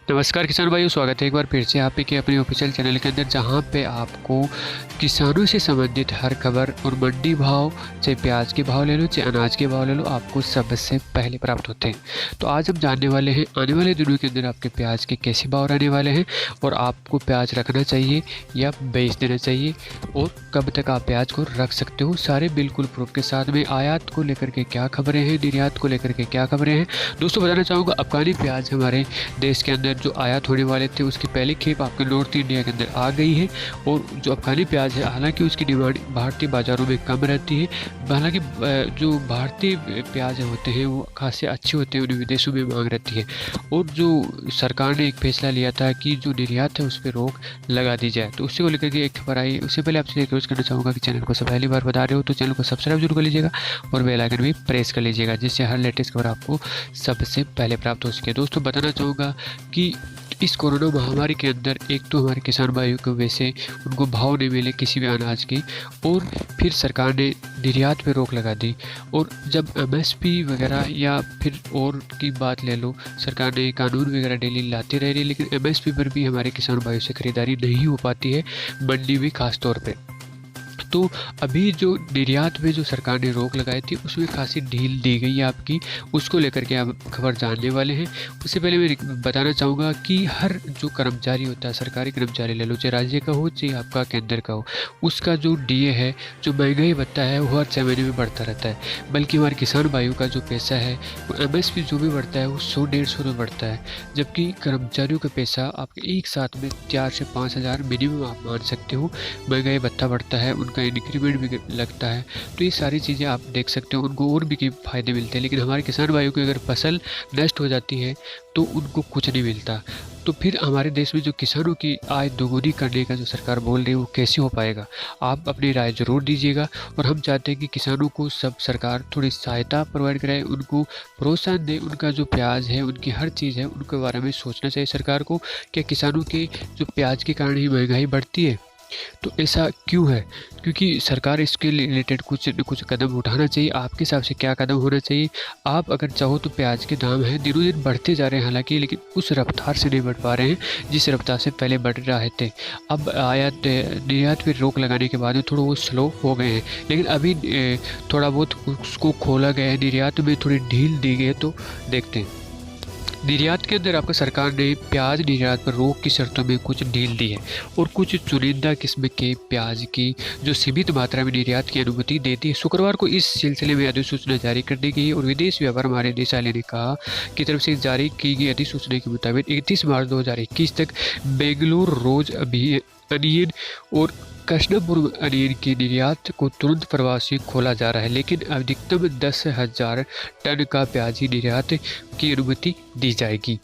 नमस्कार किसान भाइयों, स्वागत है एक बार फिर से आप ही के अपने ऑफिशियल चैनल के अंदर, जहां पे आपको किसानों से संबंधित हर खबर और मंडी भाव, चाहे प्याज के भाव ले लो चाहे अनाज के भाव ले लो, आपको सबसे पहले प्राप्त होते हैं। तो आज हम जानने वाले हैं आने वाले दिनों के अंदर आपके प्याज के कैसे भाव रहने वाले हैं और आपको प्याज रखना चाहिए या बेच देना चाहिए और कब तक आप प्याज को रख सकते हो, सारे बिल्कुल प्रूफ के साथ में। आयात को लेकर के क्या खबरें हैं, निर्यात को लेकर के क्या खबरें हैं। दोस्तों बताना चाहूँगा, अफगानी प्याज हमारे देश के अंदर जो आयात होने वाले थे उसकी पहली खेप आपके नॉर्थ इंडिया के अंदर आ गई है। और जो अफगानी प्याज है, हालांकि उसकी डिमांड भारतीय बाज़ारों में कम रहती है, हालांकि जो भारतीय प्याज होते हैं वो खासे अच्छे होते हैं, उन्हें विदेशों में मांग रहती है। और जो सरकार ने एक फैसला लिया था कि जो निर्यात है उस पर रोक लगा दी जाए, तो उससे को लेकर के एक खबर आई। उससे पहले आपसे रिक्वेस्ट करना चाहूँगा कि चैनल को सब पहली बार बता रहे हो तो चैनल को सब्सक्राइब जरूर कर लीजिएगा और बेल आइकन भी प्रेस कर लीजिएगा, जिससे हर लेटेस्ट खबर आपको सबसे पहले प्राप्त हो सके। दोस्तों बताना चाहूँगा कि इस कोरोना महामारी के अंदर एक तो हमारे किसान भाइयों को वैसे उनको भाव नहीं मिले किसी भी अनाज की, और फिर सरकार ने निर्यात पे रोक लगा दी। और जब एमएसपी वगैरह या फिर और की बात ले लो, सरकार ने कानून वगैरह डेली लाती रह रही है, लेकिन एमएसपी पर भी हमारे किसान भाइयों से खरीदारी नहीं हो पाती है, मंडी में खास तौर पे। तो अभी जो निर्यात में जो सरकार ने रोक लगाई थी उसमें खासी ढील दी गई है आपकी, उसको लेकर के आप खबर जानने वाले हैं। उससे पहले मैं बताना चाहूँगा कि हर जो कर्मचारी होता है, सरकारी कर्मचारी ले लो, चाहे राज्य का हो चाहे आपका केंद्र का हो, उसका जो डीए है, जो महंगाई भत्ता है, वो हर 6 महीने में बढ़ता रहता है। बल्कि हमारे किसान भाइयों का जो पैसा है वो एमएसपी जो भी बढ़ता है वो 100-150 रुपये बढ़ता है, जबकि कर्मचारियों का पैसा आपके एक साथ में 4 से 5 हज़ार मिनिमम आप मान सकते हो। महंगाई भत्ता बढ़ता है, उनका इंक्रीमेंट भी लगता है, तो ये सारी चीज़ें आप देख सकते हो, उनको और भी फ़ायदे मिलते हैं। लेकिन हमारे किसान भाइयों की अगर फसल नष्ट हो जाती है तो उनको कुछ नहीं मिलता। तो फिर हमारे देश में जो किसानों की आय दोगुनी करने का जो सरकार बोल रही है वो कैसे हो पाएगा, आप अपनी राय ज़रूर दीजिएगा। और हम चाहते हैं कि किसानों को सब सरकार थोड़ी सहायता प्रोवाइड कराए, उनको प्रोत्साहन दे, उनका जो प्याज है, उनकी हर चीज़ है, उनके बारे में सोचना चाहिए सरकार को। क्या किसानों के जो प्याज के कारण ही महंगाई बढ़ती है, तो ऐसा क्यों है? क्योंकि सरकार इसके रिलेटेड कुछ न कुछ कदम उठाना चाहिए। आपके हिसाब से क्या कदम होना चाहिए? आप अगर चाहो तो प्याज के दाम हैं दिनों दिन बढ़ते जा रहे हैं हालांकि, लेकिन उस रफ्तार से नहीं बढ़ पा रहे हैं जिस रफ्तार से पहले बढ़ रहे थे। अब आयात निर्यात पर रोक लगाने के बाद में थोड़ा वो स्लो हो गए हैं, लेकिन अभी थोड़ा बहुत उसको खोला गया है, निर्यात में थोड़ी ढील दी गई है। तो देखते हैं, निर्यात के अंदर आपको सरकार ने प्याज निर्यात पर रोक की शर्तों में कुछ ढील दी है और कुछ चुनिंदा किस्म के प्याज की जो सीमित मात्रा में निर्यात की अनुमति देती है। शुक्रवार को इस सिलसिले में अधिसूचना जारी कर दी गई और विदेश व्यापार महानिदेशालय ने कहा की तरफ से जारी की गई अधिसूचना के मुताबिक 31 मार्च 2021 तक बेंगलुरु रोज अनियन और कृष्णपुर अनियन की निर्यात को तुरंत प्रभाव से खोला जा रहा है, लेकिन अधिकतम 10,000 टन का प्याज ही निर्यात की अनुमति दी जाएगी।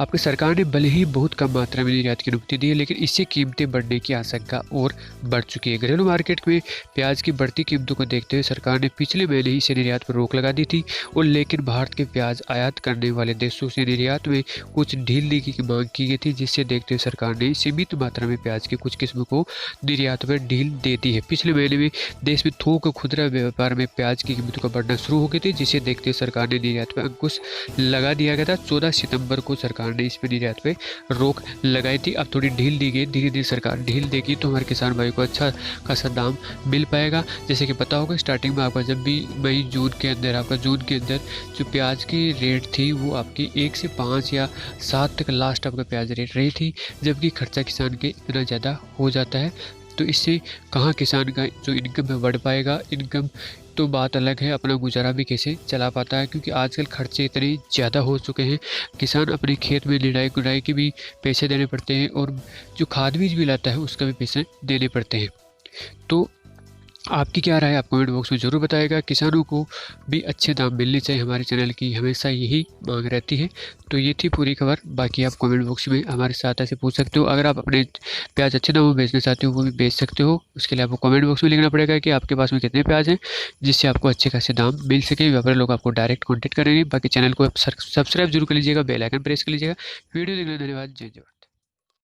आपकी सरकार ने भले ही बहुत कम मात्रा में निर्यात की अनुमति दी है, लेकिन इससे कीमतें बढ़ने की आशंका और बढ़ चुकी है। घरेलू मार्केट में प्याज की बढ़ती कीमतों को देखते हुए सरकार ने पिछले महीने ही से निर्यात पर रोक लगा दी थी, और लेकिन भारत के प्याज आयात करने वाले देशों से निर्यात में कुछ ढील दी की मांग की गई थी, जिससे देखते हुए सरकार ने सीमित मात्रा में प्याज की कुछ किस्मों को निर्यात पर ढील देती है। पिछले महीने में देश में थोक खुदरा व्यापार में प्याज की कीमतों का बढ़ना शुरू हो गई थी, जिसे देखते हुए सरकार ने निर्यात पर अंकुश लगा दिया गया था। 14 सितंबर को सरकार ने इस पर निर्यात पे रोक लगाई थी। अब थोड़ी ढील दी गई, धीरे धीरे सरकार ढील देगी तो हमारे किसान भाई को अच्छा खासा दाम मिल पाएगा। जैसे कि पता होगा स्टार्टिंग में आपका जब भी मई जून के अंदर जो प्याज की रेट थी वो आपकी 1 से 5 या 7 तक लास्ट आपका प्याज रेट रही थी, जबकि खर्चा किसान के इतना ज़्यादा हो जाता है। तो इससे कहाँ किसान का जो इनकम है बढ़ पाएगा। इनकम तो बात अलग है, अपना गुजारा भी कैसे चला पाता है, क्योंकि आजकल खर्चे इतने ज़्यादा हो चुके हैं। किसान अपने खेत में निराई गुड़ाई के भी पैसे देने पड़ते हैं और जो खाद बीज भी लाता है उसका भी पैसे देने पड़ते हैं। तो आपकी क्या राय है, आप कमेंट बॉक्स में ज़रूर बताएगा। किसानों को भी अच्छे दाम मिलने चाहिए, हमारे चैनल की हमेशा यही मांग रहती है। तो ये थी पूरी खबर, बाकी आप कमेंट बॉक्स में हमारे साथ ऐसे पूछ सकते हो। अगर आप अपने प्याज अच्छे दामों में बेचना चाहते हो वो भी बेच सकते हो। उसके लिए आपको कमेंट बॉक्स में लिखना पड़ेगा कि आपके पास में कितने प्याज हैं, जिससे आपको अच्छे खासे दाम मिल सके। व्यापारी लोग आपको डायरेक्ट कॉन्टैक्ट करेंगे। बाकी चैनल को सब्सक्राइब जरूर कर लीजिएगा, बेल आइकन प्रेस कर लीजिएगा। वीडियो देखने धन्यवाद। जय जवान।